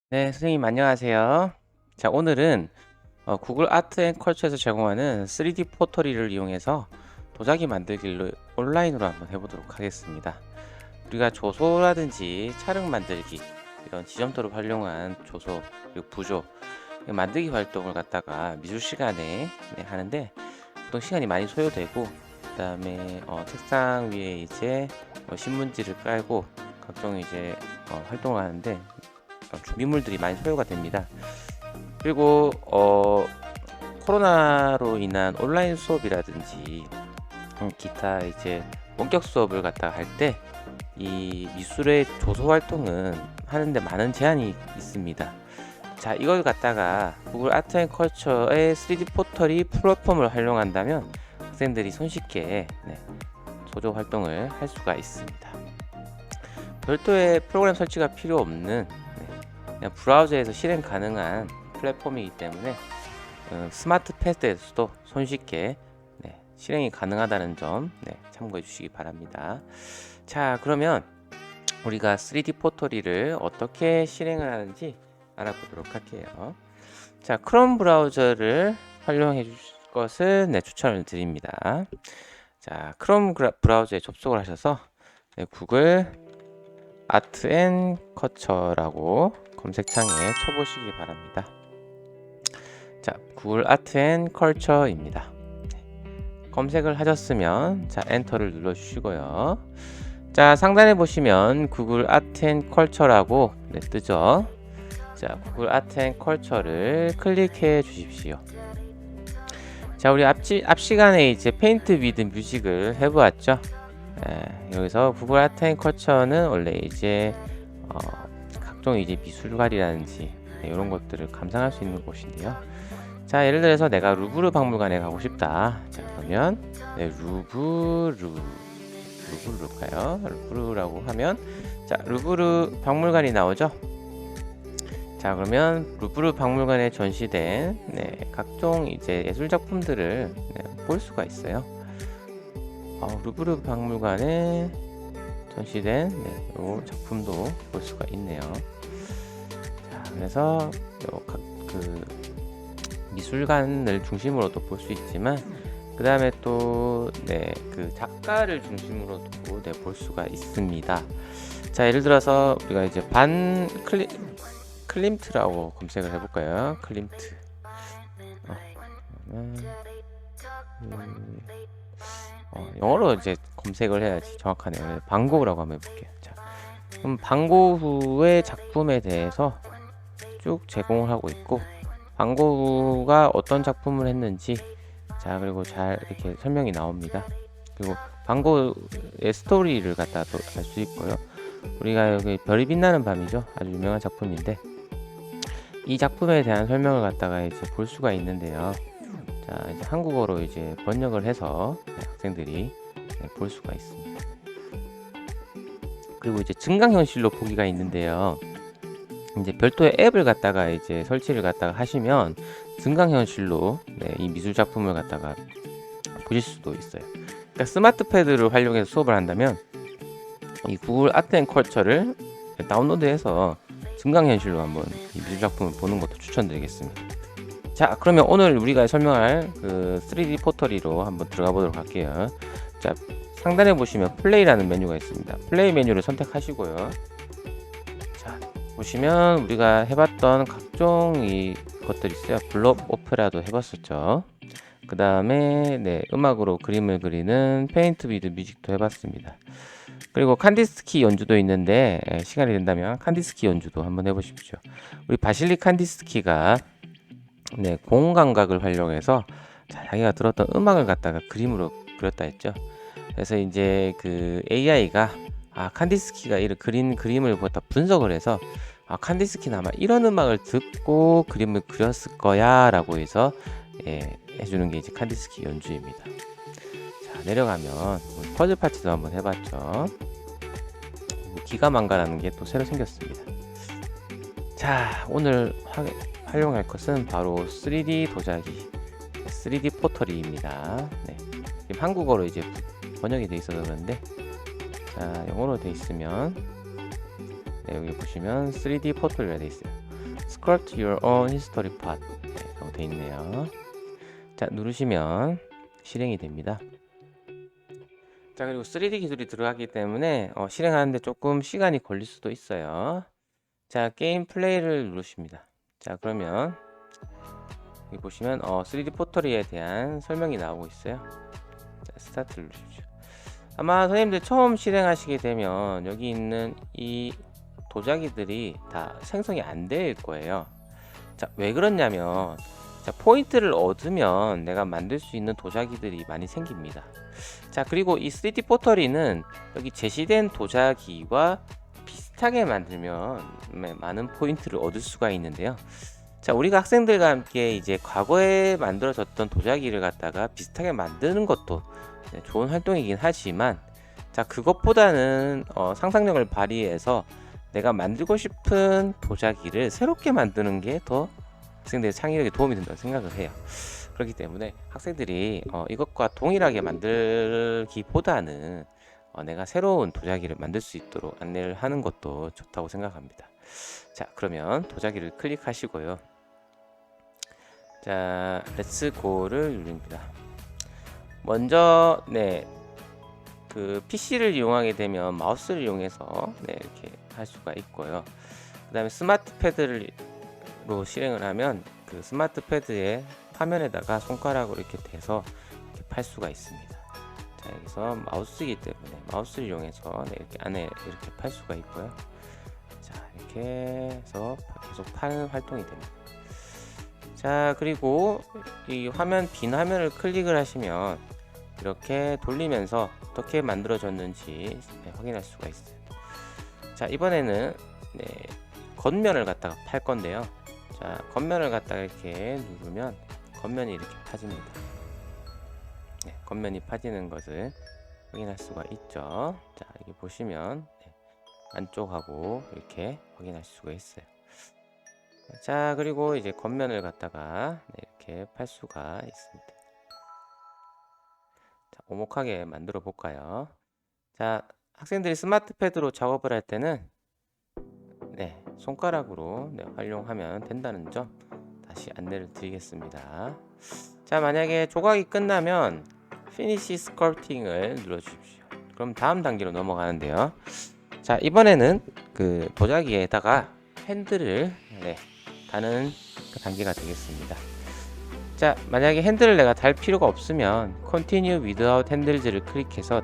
네, 선생님 안녕하세요. 자, 오늘은 구글 아트 앤 컬처에서 제공하는 3D 포토리를 이용해서 도자기 만들기를 온라인으로 한번 해보도록 하겠습니다. 우리가 조소라든지 촬영 만들기 이런 지점토를 활용한 조소 그리고 부조 만들기 활동을 갖다가 미술 시간에 하는데 보통 시간이 많이 소요되고 그 다음에 책상 위에 이제 신문지를 깔고 각종 이제 활동을 하는데 준비물들이 많이 소요가 됩니다. 그리고 코로나로 인한 온라인 수업이라든지 기타 이제 원격 수업을 갖다 할 때 이 미술의 조소 활동은 하는데 많은 제한이 있습니다. 자, 이걸 갖다가 구글 아트 앤 컬처의 3D 포터리 플랫폼을 활용한다면 학생들이 손쉽게 조조 활동을 할 수가 있습니다. 별도의 프로그램 설치가 필요 없는 그냥 브라우저에서 실행 가능한 플랫폼이기 때문에 스마트 패드에서도 손쉽게 실행이 가능하다는 점 참고해 주시기 바랍니다. 자, 그러면 우리가 3D 포토리를 어떻게 실행을 하는지 알아보도록 할게요. 자, 크롬 브라우저를 활용해 주실 것을 추천을 드립니다. 자, 크롬 브라우저에 접속을 하셔서 구글 아트 앤 컬처라고 검색창에 쳐보시기 바랍니다. 자, 구글 아트 앤 컬처입니다. 검색을 하셨으면 자, 엔터를 눌러 주시고요. 자, 상단에 보시면 구글 아트 앤 컬처라고 뜨죠. 자, 구글 아트 앤 컬처를 클릭해 주십시오. 자, 우리 앞 시간에 이제 페인트 위드 뮤직을 해보았죠. 여기서 구글 아트 앤 컬처는 원래 이제 각종 이제 미술관이라든지 이런 것들을 감상할 수 있는 곳인데요. 자, 예를 들어서 내가 루브르 박물관에 가고 싶다. 자, 그러면 루브르일까요? 루브르라고 하면 자, 루브르 박물관이 나오죠. 자, 그러면 루브르 박물관에 전시된 각종 이제 예술 작품들을 볼 수가 있어요. 루브르 박물관에 전시된 요 작품도 볼 수가 있네요. 자, 그래서 그 미술관을 중심으로도 볼 수 있지만 그 다음에 또 그 작가를 중심으로도 볼 수가 있습니다. 자, 예를 들어서 우리가 이제 클림트라고 검색을 해볼까요? 클림트. 영어로 이제 검색을 해야지 정확하네요. 반고흐라고 한번 해볼게요. 자, 그럼 반고흐의 작품에 대해서 쭉 제공을 하고 있고 반고흐가 어떤 작품을 했는지 자, 그리고 잘 이렇게 설명이 나옵니다. 그리고 반고흐의 스토리를 갖다도 알 수 있고요. 우리가 여기 별이 빛나는 밤이죠. 아주 유명한 작품인데 이 작품에 대한 설명을 갖다가 이제 볼 수가 있는데요. 자, 이제 한국어로 이제 번역을 해서 학생들이 볼 수가 있습니다. 그리고 이제 증강현실로 보기가 있는데요. 이제 별도의 앱을 갖다가 이제 설치를 갖다가 하시면 증강현실로 이 미술 작품을 갖다가 보실 수도 있어요. 그러니까 스마트 패드를 활용해서 수업을 한다면 이 구글 아트 앤 컬처를 다운로드해서 증강현실로 한번 이 미술 작품을 보는 것도 추천드리겠습니다. 자, 그러면 오늘 우리가 설명할 그 3D 포터리로 한번 들어가 보도록 할게요. 자, 상단에 보시면 플레이라는 메뉴가 있습니다. 플레이 메뉴를 선택하시고요. 자, 보시면 우리가 해봤던 각종 이 것들이 있어요. 블록 오페라도 해봤었죠. 그 다음에 음악으로 그림을 그리는 페인트 위드 뮤직도 해봤습니다. 그리고 칸디스키 연주도 있는데 시간이 된다면 칸디스키 연주도 한번 해보십시오. 우리 바실리 칸디스키가 공감각을 활용해서 자기가 들었던 음악을 갖다가 그림으로 그렸다 했죠. 그래서 이제 그 AI가 칸디스키가 이런 그림을 보다 분석을 해서 칸디스키는 아마 이런 음악을 듣고 그림을 그렸을 거야 라고 해서 해주는 게 이제 칸디스키 연주입니다. 자, 내려가면 퍼즐 파티도 한번 해봤죠. 기가망가라는 게 또 새로 생겼습니다. 자, 오늘 활용할 것은 바로 3D 도자기, 3D 포터리입니다. 네, 지금 한국어로 이제 번역이 돼 있어서 그런데, 자, 영어로 돼 있으면, 네, 여기 보시면 3D 포터리가 돼 있어요. Sculpt your own history part. 네, 라고 돼 있네요. 자, 누르시면 실행이 됩니다. 자, 그리고 3D 기술이 들어가기 때문에 실행하는데 조금 시간이 걸릴 수도 있어요. 자, 게임 플레이를 누르십니다. 자, 그러면 여기 보시면 3D 포터리에 대한 설명이 나오고 있어요. 자, 스타트를 누르십시오. 아마 선생님들 처음 실행하시게 되면 여기 있는 이 도자기들이 다 생성이 안 될 거예요. 자, 왜 그러냐면, 자, 포인트를 얻으면 내가 만들 수 있는 도자기들이 많이 생깁니다. 자, 그리고 이 3D 포터리는 여기 제시된 도자기와 비슷하게 만들면 많은 포인트를 얻을 수가 있는데요. 자, 우리가 학생들과 함께 이제 과거에 만들어졌던 도자기를 갖다가 비슷하게 만드는 것도 좋은 활동이긴 하지만, 자, 그것보다는 상상력을 발휘해서 내가 만들고 싶은 도자기를 새롭게 만드는 게 더 학생들의 창의력에 도움이 된다고 생각을 해요. 그렇기 때문에 학생들이 이것과 동일하게 만들기보다는 내가 새로운 도자기를 만들 수 있도록 안내를 하는 것도 좋다고 생각합니다. 자, 그러면 도자기를 클릭하시고요. 자, 렛츠 고를 누릅니다. 먼저 그 PC를 이용하게 되면 마우스를 이용해서 이렇게 할 수가 있고요. 그 다음에 스마트 패드로 실행을 하면 그 스마트 패드의 화면에다가 손가락으로 이렇게 대서 이렇게 팔 수가 있습니다. 자, 여기서 마우스이기 때문에 마우스를 이용해서 이렇게 안에 이렇게 팔 수가 있고요. 자, 이렇게 해서 계속 파는 활동이 됩니다. 자, 그리고 이 화면, 빈 화면을 클릭을 하시면 이렇게 돌리면서 어떻게 만들어졌는지 확인할 수가 있어요. 자, 이번에는 겉면을 갖다가 팔 건데요. 자, 겉면을 갖다가 이렇게 누르면 겉면이 이렇게 파집니다. 겉면이 파지는 것을 확인할 수가 있죠. 자, 여기 보시면 안쪽하고 이렇게 확인할 수가 있어요. 자, 그리고 이제 겉면을 갖다가 이렇게 팔 수가 있습니다. 자, 오목하게 만들어 볼까요? 자, 학생들이 스마트 패드로 작업을 할 때는 손가락으로 활용하면 된다는 점 다시 안내를 드리겠습니다. 자, 만약에 조각이 끝나면 Finish Sculpting을 눌러 주십시오. 그럼 다음 단계로 넘어가는데요. 자, 이번에는 그 도자기에다가 핸들을 다는 그 단계가 되겠습니다. 자, 만약에 핸들을 내가 달 필요가 없으면 Continue Without Handles를 클릭해서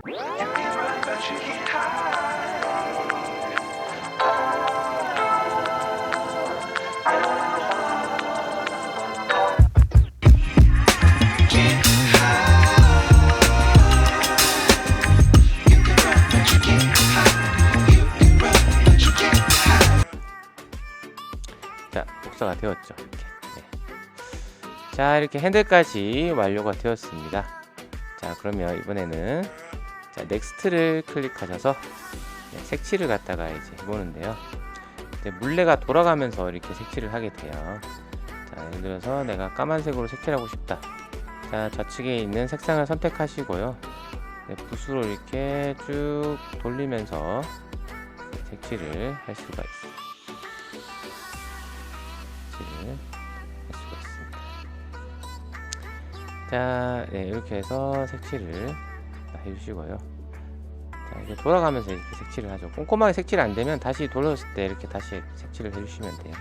자, 복사가 되었죠. 이렇게. 자, 이렇게 핸들까지 완료가 되었습니다. 자, 그러면 이번에는 자, 넥스트를 클릭하셔서 색칠을 갖다가 이제 해보는데요. 이제 물레가 돌아가면서 이렇게 색칠을 하게 돼요. 자, 예를 들어서 내가 까만색으로 색칠하고 싶다. 자, 좌측에 있는 색상을 선택하시고요. 붓으로 이렇게 쭉 돌리면서 색칠을 할 수가 있어요. 색칠을 할 수가 있습니다. 자, 이렇게 해서 색칠을 해주시고요. 자, 이제 돌아가면서 이렇게 색칠을 하죠. 꼼꼼하게 색칠이 안 되면 다시 돌렸을 때 이렇게 다시 색칠을 해주시면 돼요.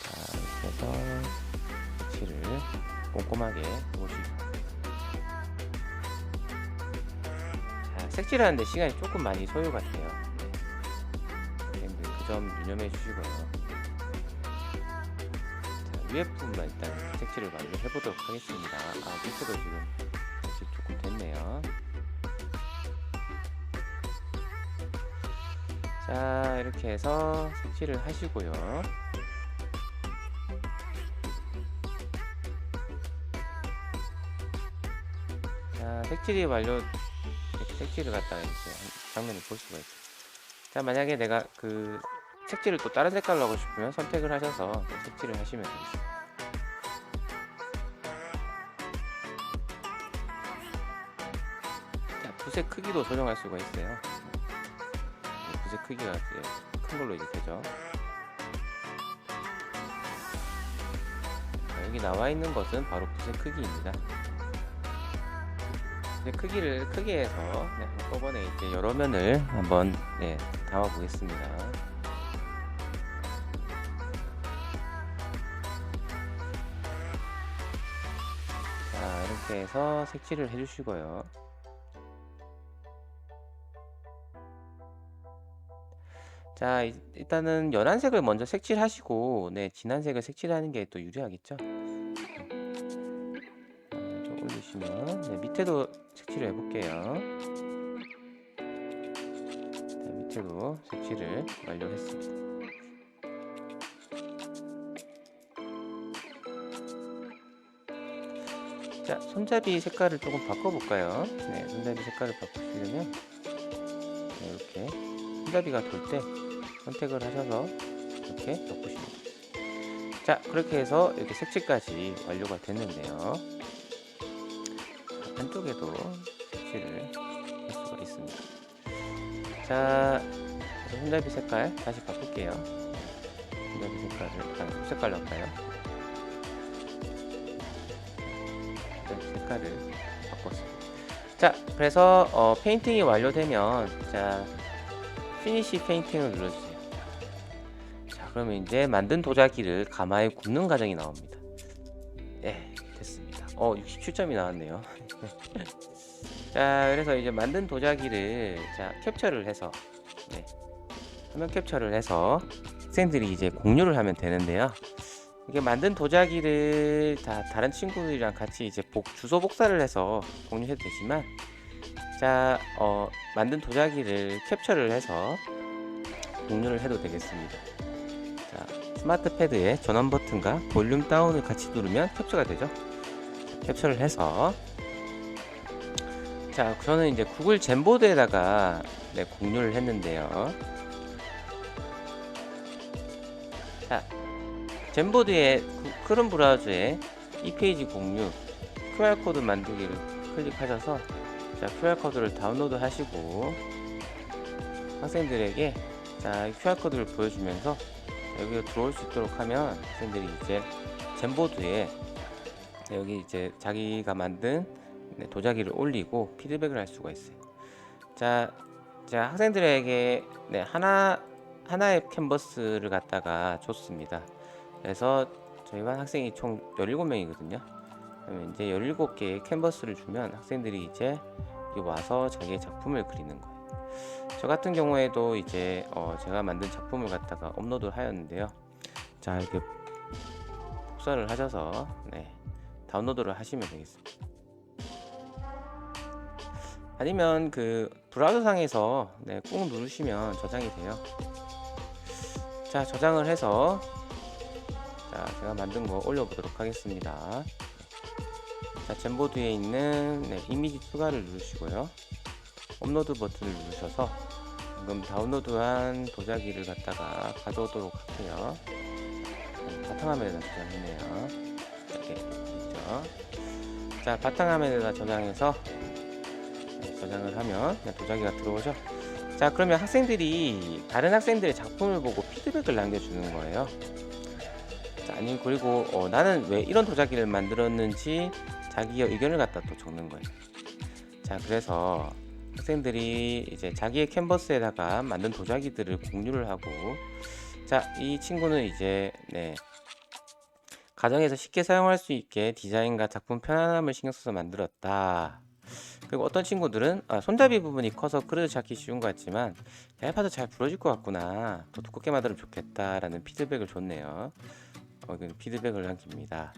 자, 이렇게 해서 색칠을 꼼꼼하게 해보시고. 자, 색칠하는데 시간이 조금 많이 소요가 돼요. 그 점 유념해 주시고요. 자, 위에 부분만 일단 색칠을 완료 해보도록 하겠습니다. 밑에도 지금 색칠 조금 됐네요. 자, 이렇게 해서 색칠을 하시고요. 자, 색칠이 완료. 이렇게 색칠을 갖다가 이제 장면을 볼 수가 있죠. 자, 만약에 내가 그 색칠을 또 다른 색깔로 하고 싶으면 선택을 하셔서 또 색칠을 하시면 되겠습니다. 자, 붓의 크기도 조정할 수가 있어요. 붓의 크기가 이제 큰 걸로 이제 되죠. 자, 여기 나와 있는 것은 바로 붓의 크기입니다. 이제 크기를 크게 해서 한꺼번에 이제 여러 면을 한번 담아 보겠습니다. 자, 이렇게 해서 색칠을 해주시고요. 자, 일단은 연한 색을 먼저 색칠하시고 진한 색을 색칠하는 게 또 유리하겠죠. 좀 올리시면 밑에도 색칠을 해볼게요. 자, 밑에도 색칠을 완료했습니다. 자, 손잡이 색깔을 조금 바꿔볼까요? 네, 손잡이 색깔을 바꾸시려면 이렇게 손잡이가 돌 때 선택을 하셔서 이렇게 바꾸시면 됩니다. 자, 그렇게 해서 이렇게 색칠까지 완료가 됐는데요. 안쪽에도 색칠을 할 수가 있습니다. 자, 손잡이 색깔 다시 바꿀게요. 손잡이 색깔을 색깔로 할까요? 색깔을 바꿨습니다. 자, 그래서 페인팅이 완료되면 자, 피니시 페인팅을 눌러주세요. 자, 그러면 이제 만든 도자기를 가마에 굽는 과정이 나옵니다. 네, 됐습니다. 67점이 나왔네요. 자, 그래서 이제 만든 도자기를 자, 캡처를 해서 화면 캡처를 해서 학생들이 이제 공유를 하면 되는데요. 이게 만든 도자기를 다른 친구들이랑 같이 이제 주소 복사를 해서 공유해도 되지만, 자, 만든 도자기를 캡처를 해서 공유를 해도 되겠습니다. 자, 스마트 패드의 전원 버튼과 볼륨 다운을 같이 누르면 캡처가 되죠. 캡처를 해서 자, 저는 이제 구글 젠보드에다가 공유를 했는데요. 자, 젠보드의 크롬 브라우저에 이 페이지 공유 QR코드 만들기를 클릭하셔서 자, QR코드를 다운로드 하시고 학생들에게 자, QR코드를 보여주면서 여기로 들어올 수 있도록 하면 학생들이 이제 젠보드에 여기 이제 자기가 만든 도자기를 올리고 피드백을 할 수가 있어요. 자, 학생들에게 하나의 캔버스를 갖다가 줬습니다. 그래서 저희 반 학생이 총 17명이거든요. 그러면 이제 17개의 캔버스를 주면 학생들이 이제 여기 와서 자기의 작품을 그리는 거예요. 저 같은 경우에도 이제 제가 만든 작품을 갖다가 업로드를 하였는데요. 자, 이렇게 복사를 하셔서 다운로드를 하시면 되겠습니다. 아니면 그 브라우저 상에서 꾹 누르시면 저장이 돼요. 자, 저장을 해서 자, 제가 만든 거 올려보도록 하겠습니다. 자, 젠보드에 있는 이미지 추가를 누르시고요. 업로드 버튼을 누르셔서 방금 다운로드한 도자기를 갖다가 가져오도록 할게요. 바탕화면에다 저장했네요. 이렇게 있죠. 자, 바탕화면에다 저장해서 저장을 하면 도자기가 들어오죠. 자, 그러면 학생들이 다른 학생들의 작품을 보고 피드백을 남겨주는 거예요. 자, 아니, 그리고 나는 왜 이런 도자기를 만들었는지 자기의 의견을 갖다 또 적는 거예요. 자, 그래서 학생들이 이제 자기의 캔버스에다가 만든 도자기들을 공유를 하고, 자, 이 친구는 이제 가정에서 쉽게 사용할 수 있게 디자인과 작품 편안함을 신경 써서 만들었다. 그리고 어떤 친구들은 손잡이 부분이 커서 그릇을 잡기 쉬운 것 같지만 얇아서 잘 부러질 것 같구나, 더 두껍게 만들면 좋겠다라는 피드백을 줬네요. 피드백을 남깁니다.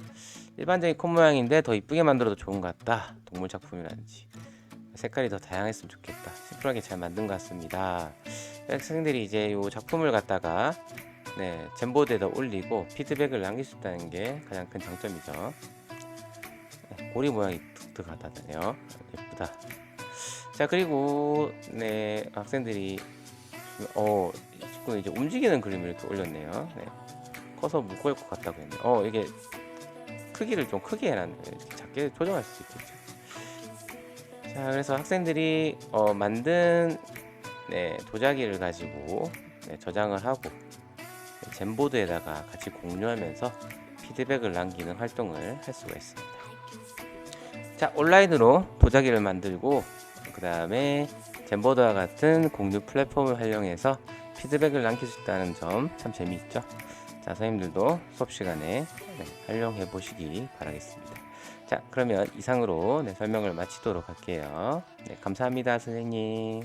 일반적인 컵 모양인데 더 이쁘게 만들어도 좋은 것 같다. 동물 작품이라든지 색깔이 더 다양했으면 좋겠다. 심플하게 잘 만든 것 같습니다. 학생들이 이제 이 작품을 갖다가 젠보드에다 올리고 피드백을 남길 수 있다는 게 가장 큰 장점이죠. 고리 모양이 독특하다네요. 예쁘다. 자, 그리고 네, 학생들이 이 친구는 이제 움직이는 그림을 이렇게 올렸네요. 네. 커서 무거울 것 같다고 했네요. 이게 크기를 좀 크게 해놨네요. 이렇게 작게 조정할 수 있겠죠. 자, 그래서 학생들이 만든 네, 도자기를 가지고 네, 저장을 하고 네, 젠보드에다가 같이 공유하면서 피드백을 남기는 활동을 할 수가 있습니다. 자, 온라인으로 도자기를 만들고 그 다음에 젠보드와 같은 공유 플랫폼을 활용해서 피드백을 남길 수 있다는 점 참 재미있죠. 자, 선생님들도 수업 시간에 활용해 보시기 바라겠습니다. 자, 그러면 이상으로 설명을 마치도록 할게요. 네, 감사합니다, 선생님.